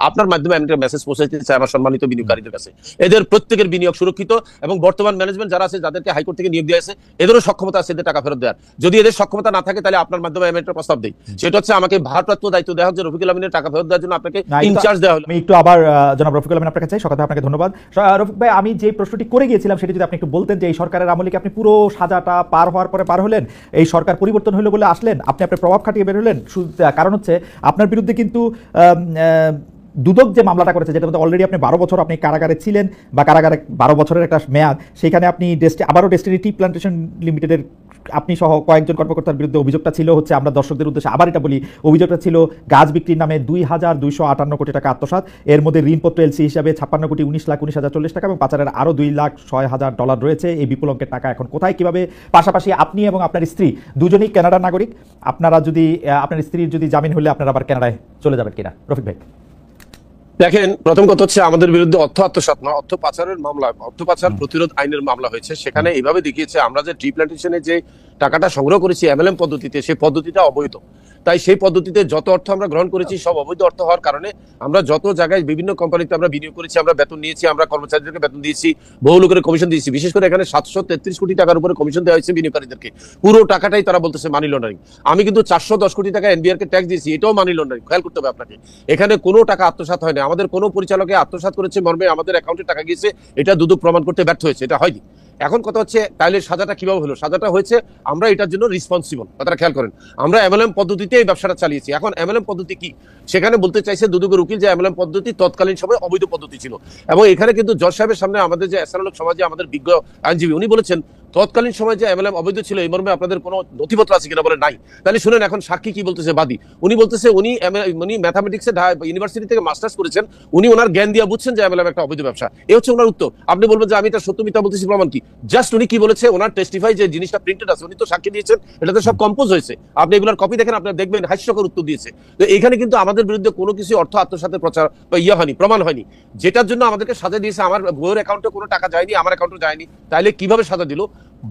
আপনার মাধ্যমে আমি একটা মেসেজ পৌঁছাতে চাই আমার সম্মানিত বিনিয়োগকারীদের কাছে, এদের প্রত্যেকের বিনিয়োগ সুরক্ষিত এবং বর্তমান ম্যানেজমেন্ট যারা আছে, যাদেরকে হাইকোর্ট থেকে নিয়োগ দেওয়া আছে, এদেরও সক্ষমতা আছে এদের টাকা ফেরত দেওয়ার। যদি এদের সক্ষমতা না থাকে তাহলে আপনার মাধ্যমে আমি একটা প্রস্তাব দিই, সেটা হচ্ছে আমাকে ভারপ্রাপ্ত দায়িত্ব দেওয়া হোক যে রফিকুল আমিনের টাকা ফেরত দেওয়ার জন্য আপনাকে ইনচার্জ দেওয়া হলো। আমি একটু আবার জনাব রফিকুল আমিন আপনার কাছে সকালে আপনাকে ধন্যবাদ। রফিক ভাই, আমি যে প্রশ্নটি করে গিয়েছিলাম সেটা যদি আপনি একটু বলতেন যে এই সরকারের আমলে কি আপনি পুরো সাজাটা পার হওয়ার পরে পার হলেন, এই সরকার পরিবর্তন হলো বলে আসলেন, আপনি আপনার প্রভাব খাটিয়ে বের হলেন? কারণ হচ্ছে আপনার বিরুদ্ধে কিন্তু দুদক যে মামলাটা করেছে, যেটার মধ্যে অলরেডি আপনি 12 বছর আপনি কারাগারে ছিলেন, বা কারাগারে 12 বছরের একটা মেয়াদ, সেখানে আপনি আবারও ডেস্টিনি টি প্ল্যান্টেশন লিমিটেডের আপনি সহ কয়েকজন কর্মকর্তার বিরুদ্ধে অভিযোগটা ছিল হচ্ছে, আমরা দর্শকদের উদ্দেশ্যে আবার এটা বলি, অভিযোগটা ছিল গাছ বিক্রির নামে 2,258 কোটি টাকা আত্মসাৎ, এর মধ্যে ঋণপত্র এলসি হিসাবে 56 কোটি 19,19,040 টাকা এবং পাচারের আরও $2,06,000 রয়েছে। এই বিপুল অঙ্কের টাকা এখন কোথায়, কিভাবে? পাশাপাশি আপনি এবং আপনার স্ত্রী দুজনেই কানাডার নাগরিক, আপনারা যদি আপনার স্ত্রীর যদি জামিন হলে আপনারা আবার কানাডায় চলে যাবেন কিনা রফিক ভাই? দেখেন, প্রথম কথা হচ্ছে আমাদের বিরুদ্ধে অর্থ আত্মসাৎ না, অর্থ পাচারের মামলা, অর্থ পাচার প্রতিরোধ আইনের মামলা হয়েছে। সেখানে এইভাবে দেখিয়েছে আমরা যে ট্রি প্ল্যান্টেশনে যে টাকাটা সংগ্রহ করেছি এমএলএম পদ্ধতিতে, সেই পদ্ধতিটা অবৈধ। তাই সেই পদ্ধতিতে যত অর্থ আমরা গ্রহণ করেছি সব অবৈধ অর্থ হওয়ার কারণে আমরা যত জায়গায় বিভিন্ন কোম্পানিতে আমরা বিনিয়োগ করেছি, আমরা বেতন নিয়েছি, আমরা কর্মচারীদেরকে বেতন দিয়েছি, বহু লোকের কমিশন দিয়েছি। বিশেষ করে এখানে 733 কোটি টাকার উপরে কমিশন দেওয়া হয়েছে বিনিয়োগকারীদেরকে। পুরো টাকাটাই তারা বলতেছে মানি লন্ডারিং। আমি কিন্তু 410 কোটি টাকা এনবিআর কে ট্যাক্স দিয়েছি, এটাও মানি লন্ডারিং। খেয়াল করতে হবে আপনাকে, এখানে কোনো টাকা আত্মসাৎ হয়নি। আমাদের কোনো পরিচালকে আত্মসাৎ করেছে মর্মে আমাদের অ্যাকাউন্টে টাকা গিয়েছে, এটা দুদক প্রমাণ করতে ব্যর্থ হয়েছে, এটা হয়নি। এখন কথা হচ্ছে তাইলে সাজাটা কিভাবে হলো? সাজাটা হয়েছে আমরা এটার জন্য রিসপন্সিবল। কথাটা খেয়াল করেন, আমরা এমএলএম পদ্ধতিতে এই ব্যবসাটা চালিয়েছি। এখন এমএলএম পদ্ধতি কি, সেখানে বলতে চাইছে দুদকের উকিল যে এমএলএম পদ্ধতি তৎকালীন সময় অবৈধ পদ্ধতি ছিল। এবং এখানে কিন্তু জজ সাহেবের সামনে আমাদের যে এসআরএল সমাজে আমাদের বিজ্ঞ আইনজীবী উনি বলেছেন তৎকালীন সময় যে এমএলএম অবৈধ ছিল এই মর্মে আপনাদের কোনো নথিপত্র আছে কিনা, বলে নাই। তাহলে শুনেন এখন সাক্ষী কি বলতেছে, বাদী। উনি বলতেছে উনি ম্যাথামেটিক্সে ইউনিভার্সিটি থেকে মাস্টার্স করেছেন, উনি ওনার জ্ঞান দিয়ে বুঝছেন যে এমএলএম একটা অবৈধ ব্যবসা। এই হচ্ছে ওনার উত্তর। আপনি বলবেন যে আমি এটা সত্য মিথ্যা বলতেছি, প্রমাণ কি? জাস্ট উনি কি বলেছে, ওনার টেস্টিফাই যে জিনিসটা প্রিন্টেড আছে, উনি তো সাক্ষী দিয়েছেন, এটাতে সব কম্পোজ হয়েছে। আপনি এগুলোর কপি দেখেন, আপনারা দেখবেন হাস্যকর উত্তর দিয়েছে। তো এখানে কিন্তু আমাদের বিরুদ্ধে কোনো কিছু অর্থ আত্মসাতের প্রচার বা হয়নি, প্রমাণ হয়নি, যেটার জন্য আমাদেরকে সাজা দিয়েছে। আমার বউয়ের অ্যাকাউন্টে কোনো টাকা যায়নি, আমার অ্যাকাউন্টে যায়নি। তাইলে কিভাবে সাজা দিল?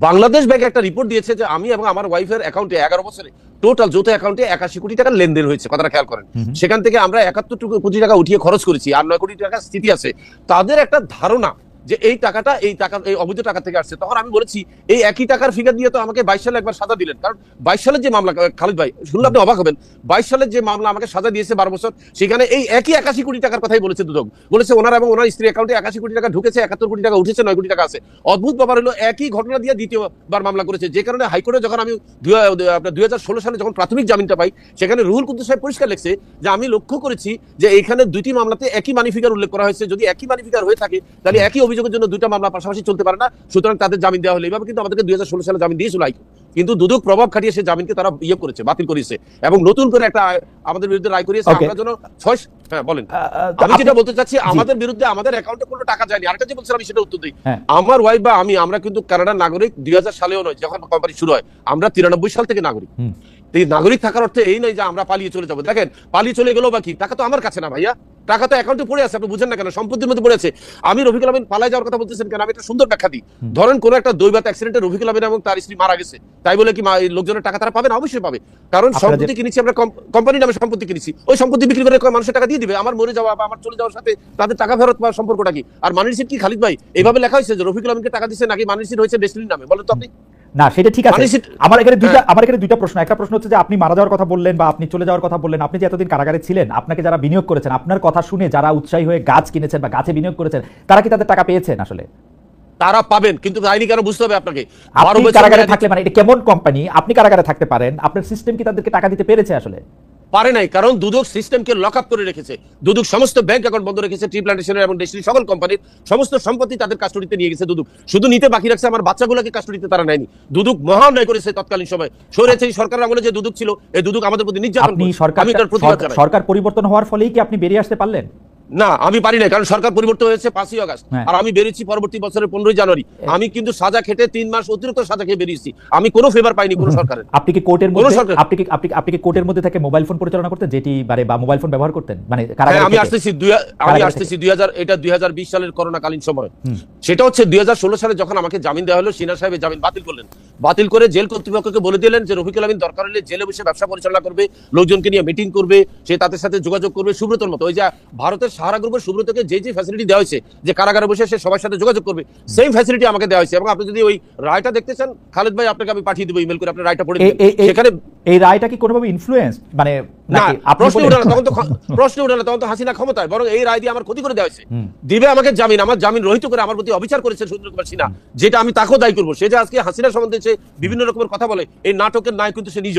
বাংলাদেশ ব্যাংক একটা রিপোর্ট দিয়েছে যে আমি এবং আমার ওয়াইফের অ্যাকাউন্টে 11 বছরে টোটাল যৌথ অ্যাকাউন্টে 81 কোটি টাকার লেনদেন হয়েছে। কথাটা খেয়াল করেন, সেখান থেকে আমরা 71 কোটি টাকা উঠিয়ে খরচ করেছি, আর 9 কোটি টাকা স্থিতি আছে। তাদের একটা ধারণা যে এই টাকাটা এই অবৈধ টাকা থেকে আসছে। তখন আমি বলেছি এই একই টাকার ফিগার দিয়ে তো আমাকে 22 সালে একবার সাজা দিলেন। কারণ 22 সালের যে মামলা, খালিদ ভাই শুনলে আপনি অবাক হবেন, 22 সালের যে মামলা আমাকে সাজা দিয়েছে 12 বছর, সেখানে এই একই 81 কোটি টাকার কথাই বলেছে দুদক। বলেছে ওনার এবং ওনার স্ত্রী অ্যাকাউন্টে 81 কোটি টাকা ঢুকেছে, 71 কোটি টাকা উঠেছে, 9 কোটি টাকা আছে। অদ্ভুত ব্যাপার হলো একই ঘটনা দিয়ে দ্বিতীয়বার মামলা করেছে। যে কারণে হাইকোর্টে যখন আমি 2016 সালে যখন প্রাথমিক জামিনটা পাই, সেখানে রুহুল কুদ্দুস সাহেব পরিষ্কার লিখছে যে আমি লক্ষ্য করেছি যে এখানে দুইটি মামলাতে একই মানি ফিগার উল্লেখ করা হয়েছে। যদি একই মানি ফিগার হয়ে থাকে তাহলে একই অভিযোগের জন্য দুইটা মামলা পাশাপাশি চলতে পারে না, সুতরাং তাদের জামিন দেওয়া হলো। এইভাবে কিন্তু আমাদেরকে 2016 সালে জামিন দিয়েছিল হাইকোর্ট, কিন্তু দুদক প্রভাব খাটিয়ে সে জামিনকে তারা করেছে, বাতিল করেছে এবং নতুন করে একটা আমাদের বিরুদ্ধে রায় করিয়েছে। আমরা যেন হ্যাঁ বলেন, আমি যেটা বলতে চাচ্ছি আমাদের বিরুদ্ধে আমাদের অ্যাকাউন্টে কোনো টাকা যায়নি। আরেকটা যে বলছিলাম আমি সেটা উত্তর দিই। আমার ওয়াইফ বা আমরা কিন্তু কানাডার নাগরিক 2000 সালেও নয়, যখন কোম্পানি শুরু হয়। আমরা 93 সাল থেকে নাগরিক। এই নাগরিক থাকার অর্থে এই নয় যে আমরা পালিয়ে চলে যাবো। দেখেন পালিয়ে চলে গেলেও বাকি টাকা তো আমার কাছে না ভাইয়া, টাকা তো অ্যাকাউন্টে পড়ে আছে। আপনি বুঝেন না কেন? সম্পত্তির মধ্যে পড়ে আছে। আমি রফিকুল আমিন পালায় যাওয়ার কথা বলতেছেন কেন? আমি একটা সুন্দর ব্যাখ্যা দিই। ধরেন কোন একটা দৈবাত অ্যাক্সিডেন্টে রফিকুল আমিন এবং তার স্ত্রী মারা গেছে, তাই বলে কি লোকজনের টাকা তারা পাবে না? অবশ্যই পাবে, কারণ সম্পত্তি কিনেছি আমরা, কোম্পানির নামে সম্পত্তি কিনেছি। ওই সম্পত্তি বিক্রি করে মানুষের টাকা দিয়ে দিবে। আমার মরে যাওয়া বা আমার চলে যাওয়ার সাথে তাদের টাকা ফেরত পাওয়ার সম্পর্কটা কি? আর মানি রিসিট কি খালিদ ভাই এইভাবে লেখা হয়েছে যে রফিকুল আমিনকে টাকা দিচ্ছে, নাকি মানি রিসিট হয়েছে ডেস্টিনির নামে? বলেন তো আপনি। না সেটা ঠিক আছে। আমার এখানে দুইটা প্রশ্ন। একটা প্রশ্ন হচ্ছে যে আপনি মারা যাওয়ার কথা বললেন বা আপনি চলে যাওয়ার কথা বললেন, আপনি যে এতদিন কারাগারে ছিলেন, আপনাকে যারা বিনিয়োগ করেছেন, আপনার কথা শুনে যারা উৎসাহী হয়ে গাছ কিনেছেন বা গাছে বিনিয়োগ করেছেন, তারা কি তাদের টাকা পেয়েছেন? আসলে তারা পাবেন, কিন্তু আইনি কেন বুঝতে হবে আপনাকে। আপনি কারাগারে থাকলে মানে এটা কেমন কোম্পানি? আপনি কারাগারে থাকতে পারেন, আপনার সিস্টেম কি তাদেরকে টাকা দিতে পেরেছে? আসলে পারে নাই, কারণ দুদক সিস্টেমকে লক আপ করে রেখেছে। দুদক সমস্ত ব্যাংক অ্যাকাউন্ট বন্ধ রেখেছে, ট্রি প্ল্যান্টেশনের এবং ডেস্টিনি সকল কোম্পানির সমস্ত সম্পত্তি তাদের কাস্টডিতে নিয়ে গেছে দুদক। শুধু নিতে বাকি রাখছে আমার বাচ্চাগুলোকে কাস্টডিতে তারা নেয়নি। দুদক মহা অন্যায় করেছে তৎকালীন সময়। সরেছে এই সরকারের আমলে যে দুদক ছিল, এই দুদক আমাদের প্রতি নির্যাতন। সরকার পরিবর্তন হওয়ার ফলেই কি আপনি বেরিয়ে আসতে পারলেন? না, আমি পারি না, কারণ সরকার পরিবর্তন হয়েছে 5ই আগস্ট, হ্যাঁ। আর আমি বেরিয়েছি পরবর্তী বছরের 15ই জানুয়ারি। আমি কিন্তু সাজা খেটে 3 মাস অতিরিক্ত সাজা খেয়ে বেরিয়েছি। আমি কোনো ফেভার পাইনি কোনো সরকারের। আপনি কি কোর্টের কোনো মধ্যে সরকার- আপনি কি কোর্টের মধ্যে থেকে মোবাইল ফোন পরিচালনা করতেন, যেটি বা মোবাইল ফোন ব্যবহার করতেন, মানে হ্যাঁ, কারাগারে আমি থেকে? আসতেছি কারাগারে 2020 সালের করোনাকালীন সময়। সেটা হচ্ছে 2016 সালে যখন আমাকে জামিন দেওয়া হলো, সিনহা সাহেব জামিন বাতিল করলেন। বাতিল করে জেল কর্তৃপক্ষকে বলে দিলেন যে রফিকুল আমিন দরকার হলে জেলে বসে ব্যবসা পরিচালনা করবে, লোকজনকে নিয়ে মিটিং করবে, সে তাদের সাথে যোগাযোগ করবে সুব্রতর মতো। ওই যে ভারতের সাহারা গ্রুপের সুব্রতকে যে ফ্যাসিলিটি দেওয়া হয়েছে যে কারাগারে বসে সে সবার সাথে যোগাযোগ করবে, সেম ফ্যাসিলিটি আমাকে দেওয়া হয়েছে। এবং আপনি যদি ওই রায়টা দেখতে চান, খালেদ ভাই আপনাকে আমি পাঠিয়ে দেবো ইমেল করে, আপনি রায়টা পড়ে দিবেন। সেখানে এই রায়টা কি কোনোভাবে ইনফ্লুয়েন্স, মানে না, নাকি আপনি প্রশ্ন বলেন? উঠে না, তখন তো হাসিনা ক্ষমতায়, বরং এই রায় দিয়ে আমার ক্ষতি করে দেওয়া হয়েছে। দিবে আমাকে জামিন, আমার জামিন রহিত করে আমার প্রতি অবিচার করেছে সুরেন্দ্র কুমার সিনহা, যেটা আমি তাকেও দায়ী করবো। সে যে আজকে হাসিনা সম্বন্ধে সে বিভিন্ন রকমের কথা বলে, এই নাটকের নায়ক কিন্তু সে নিজ।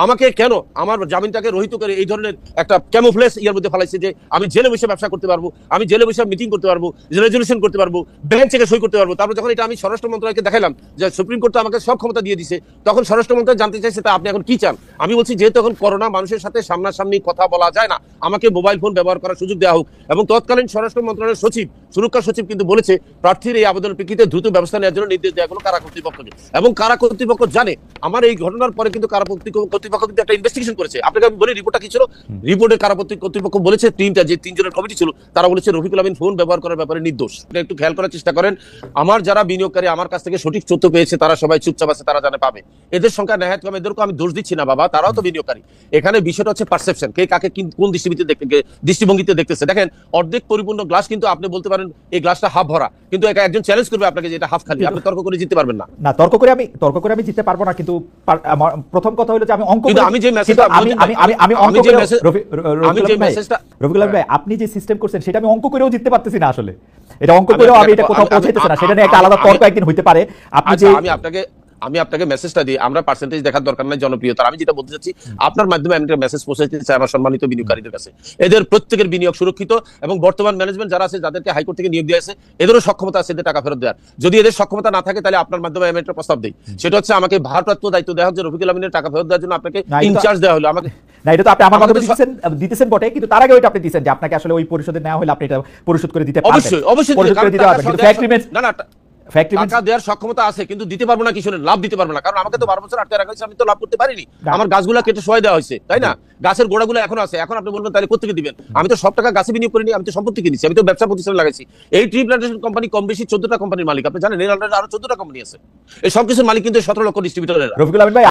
আমাকে কেন আমার জামিনটাকে রহিত করে এই ধরনের একটা ক্যামোফ্লেজ ইয়ার মধ্যে ফেলাইছে যে আমি জেলে বসে ব্যবসা করতে পারবো, আমি জেলে বসে মিটিং করতে পারবো, রেজলিউশন করতে পারবো, ব্যাংক থেকে সই করতে পারবো। তারপর যখন এটা আমি স্বরাষ্ট্র মন্ত্রণালয়কে দেখালাম যে সুপ্রিম কোর্ট আমাকে সব ক্ষমতা দিয়ে দিছে, তখন স্বরাষ্ট্র মন্ত্রণালয় জানতে চাইছে তা আপনি এখন কি চান। আমি বলছি যেহেতু এখন করোনা, মানুষের সাথে সামনাসামনি কথা বলা যায় না, আমাকে মোবাইল ফোন ব্যবহার করার সুযোগ দেওয়া হোক। এবং তৎকালীন স্বরাষ্ট্র মন্ত্রণালয়ের সচিব, সুরক্ষা সচিব কিন্তু বলেছে প্রার্থীর এই আবেদনের প্রেক্ষিতে দ্রুত ব্যবস্থা নেওয়ার জন্য নির্দেশ দেওয়া হলো কারা কর্তৃপক্ষকে। এবং কারা কর্তৃপক্ষ জানে আমার এই ঘটনার পরে কিন্তু কারা কর্তৃপক্ষ কিন্তু একটা ইনভেস্টিগেশন করেছে। আপনাকে আমি বলি রিপোর্টটা কি ছিল। রিপোর্টে কারা কর্তৃপক্ষ বলেছে টিমটা যে 3 জনের কমিটি ছিল তারা বলেছে রফিকুল আমিন ফোন ব্যবহার করার ব্যাপারে নির্দোষ। এটা একটু খেয়াল করার চেষ্টা করেন। আমার যারা বিনিয়োগকারী আমার কাছ থেকে সঠিক তথ্য পেয়েছে তারা সবাই চুপচাপ আছে, তারা জানে পাবে। এদের সংখ্যা নেহাত কম, এদেরকে আমি দোষ দিচ্ছি না বাবা, তারাও তো বিনিয়োগকারী। এখানে বিষয়টা হচ্ছে পারসেপশন, কে কাকে কোন দৃষ্টিভঙ্গিতে দেখতেছে। দেখেন অর্ধেক পরিপূর্ণ গ্লাস কিন্তু আপনি বলতে পারেন এই গ্লাসটা হাফ ভরা, কিন্তু একজন চ্যালেঞ্জ করবে আপনাকে যে এটা হাফ খালি, আপনি তর্ক করে জিততে পারবেন না। না, তর্ক করে আমি জিততে পারবো না, কিন্তু আমার প্রথম কথা হলো যে আমি অঙ্ক কিন্তু করে- আমি যে মেসেজটা কিন্তু আমি অঙ্ক যে করেও- মেসেজ- আমি যে মেসেজটা- রফিকুল আলম ভাই, আপনি যে সিস্টেম করছেন সেটা আমি অঙ্ক করেও জিততে পারতেছি না আসলে। এটা অঙ্ক আমি করেও আমি আপনাকে- এটা কোথাও আমি- পৌঁছাইতেছি না, আমি- সেটা নিয়ে একটা আলাদা তর্ক একদিন হইতে পারে। আপনি আচ্ছা, যে আমি আপনাকে মেসেজটা দিই, আমরা পার্সেন্টেজ দেখার দরকার নাই জনপ্রিয়তার। আমি যেটা বলতে চাচ্ছি, আপনার মাধ্যমে আমি একটা মেসেজ পৌঁছাতে চাই আমার সম্মানিত বিনিয়োগকারীদের কাছে। এদের প্রত্যেকের বিনিয়োগ সুরক্ষিত, এবং বর্তমান ম্যানেজমেন্ট যারা আছে, যাদেরকে হাইকোর্ট থেকে নিয়োগ দেওয়া আছে, এদেরও সক্ষমতা আছে এদের টাকা ফেরত দেওয়ার। যদি এদের সক্ষমতা না থাকে তাহলে আপনার মাধ্যমে আমি একটা প্রস্তাব দিই, সেটা হচ্ছে আমাকে ভারপ্রাপ্ত দায়িত্ব দেওয়া হোক যে রফিকুল আমিনের টাকা ফেরত দেওয়ার জন্য আপনাকে না, এটা তো- ইনচার্জ দেওয়া হলো। আমাকে না, এটা তো আপনি আমার আমাদের মাধ্যমে দিতেছেন বটে, কিন্তু তার আগে ওইটা আপনি দিচ্ছেন যে আপনাকে আসলে ওই পরিশোধে নেওয়া হলে আপনি এটা পরিশোধ করে দিতে পারবেন। অবশ্যই পরিশোধ করে দিতে পারবেন, কিন্তু ফ্যাক্ট রিমেন্স না টাকা দেওয়ার সক্ষমতা আছে, কিন্তু দিতে পারবো না। কিছু লাভ দিতে পারবো না, কারণ আমাকে তো 12 বছর আটকে রাখা হয়েছে, আমি তো লাভ করতে পারিনি। আমার গাছগুলা কেটে সহায় দেওয়া হয়েছে, তাই না? গাছের গোড়াগুলো এখন আছে, এখন আপনি বলবেন তাহলে কোথেকে দিবেন? আমি তো সব টাকা গাছে বিনিয়োগ করিনি, আমি তো সম্পত্তি কিনেছি, আমি তো ব্যবসা প্রতিষ্ঠানে লাগাইছি। এই ট্রি প্ল্যান্টেশন কোম্পানি কম বেশি 14টা কোম্পানির মালিক, আপনি জানেন? এর আরো 14টা কোম্পানি আছে। এই সবকিছুর মালিক কিন্তু 17 লক্ষ ডিস্ট্রিবিউটরের। রফিকুল আলম ভাই,